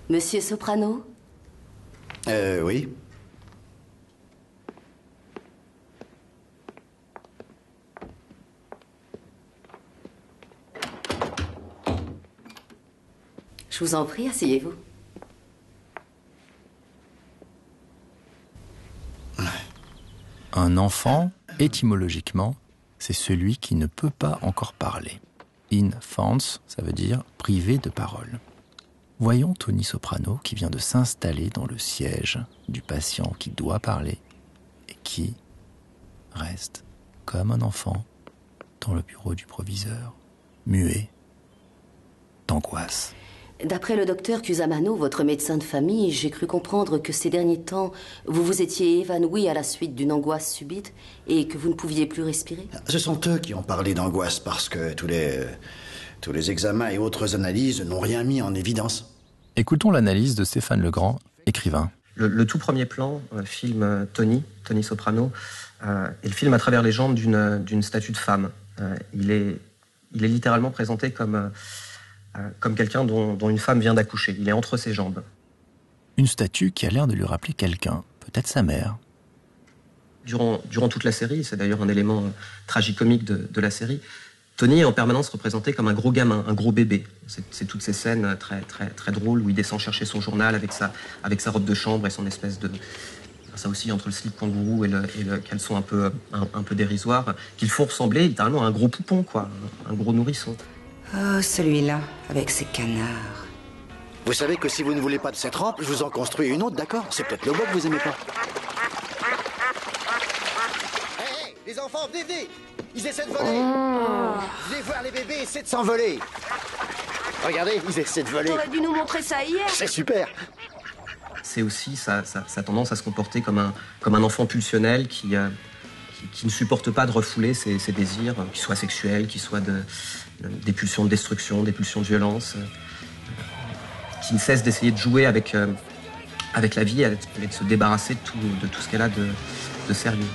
Monsieur Soprano? Oui. Je vous en prie, asseyez-vous. Un enfant, étymologiquement, c'est celui qui ne peut pas encore parler. Infans, ça veut dire privé de parole. Voyons Tony Soprano qui vient de s'installer dans le siège du patient qui doit parler et qui reste comme un enfant dans le bureau du proviseur, muet, d'angoisse. D'après le docteur Cusamano, votre médecin de famille, j'ai cru comprendre que ces derniers temps, vous vous étiez évanoui à la suite d'une angoisse subite et que vous ne pouviez plus respirer. Ce sont eux qui ont parlé d'angoisse parce que tous les examens et autres analyses n'ont rien mis en évidence. Écoutons l'analyse de Stéphane Legrand, écrivain. Le tout premier plan filme Tony Soprano, et le filme à travers les jambes d'une statue de femme. Il est littéralement présenté comme quelqu'un dont une femme vient d'accoucher. Il est entre ses jambes. Une statue qui a l'air de lui rappeler quelqu'un, peut-être sa mère. Durant toute la série, c'est d'ailleurs un élément tragicomique de la série, Tony est en permanence représenté comme un gros gamin, un gros bébé. C'est toutes ces scènes très, très, très drôles où il descend chercher son journal avec sa robe de chambre et son espèce de... Ça aussi, entre le slip kangourou et le caleçon un peu dérisoire, qu'ils font ressembler littéralement à un gros poupon, quoi, un gros nourrisson. Oh, celui-là, avec ses canards. Vous savez que si vous ne voulez pas de cette rampe, je vous en construis une autre, d'accord? C'est peut-être le bois que vous aimez pas. Hé, les enfants, venez! Ils essaient de voler! Venez voir les bébés essaient de s'envoler! Regardez, ils essaient de voler! T'aurais dû nous montrer ça hier! C'est super! C'est aussi sa tendance à se comporter comme un enfant pulsionnel qui ne supporte pas de refouler ses désirs, qu'ils soient sexuels, qu'ils soient des pulsions de destruction, des pulsions de violence, qui ne cesse d'essayer de jouer avec la vie et de se débarrasser de tout ce qu'elle a de sérieux.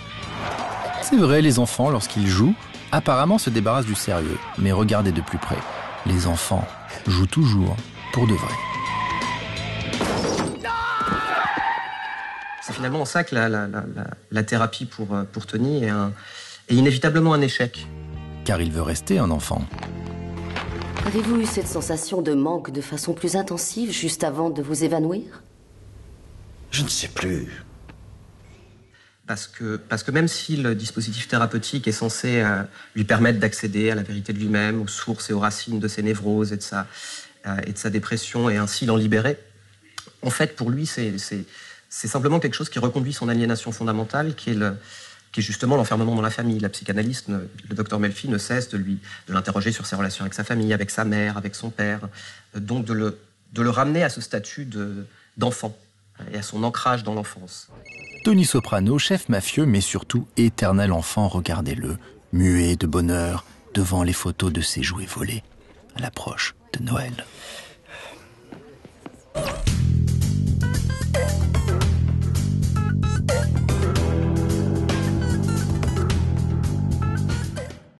C'est vrai, les enfants, lorsqu'ils jouent, apparemment se débarrassent du sérieux. Mais regardez de plus près, les enfants jouent toujours pour de vrai. C'est finalement en ça que la thérapie pour Tony est inévitablement un échec. Car il veut rester un enfant. Avez-vous eu cette sensation de manque de façon plus intensive juste avant de vous évanouir? Je ne sais plus. Parce que même si le dispositif thérapeutique est censé lui permettre d'accéder à la vérité de lui-même, aux sources et aux racines de ses névroses et de sa dépression, et ainsi l'en libérer, en fait, pour lui, c'est simplement quelque chose qui reconduit son aliénation fondamentale, qui est justement l'enfermement dans la famille. La psychanalyste, le docteur Melfi, ne cesse de l'interroger sur ses relations avec sa famille, avec sa mère, avec son père, donc de le ramener à ce statut d'enfant et à son ancrage dans l'enfance. Tony Soprano, chef mafieux, mais surtout éternel enfant, regardez-le, muet de bonheur, devant les photos de ses jouets volés, à l'approche de Noël.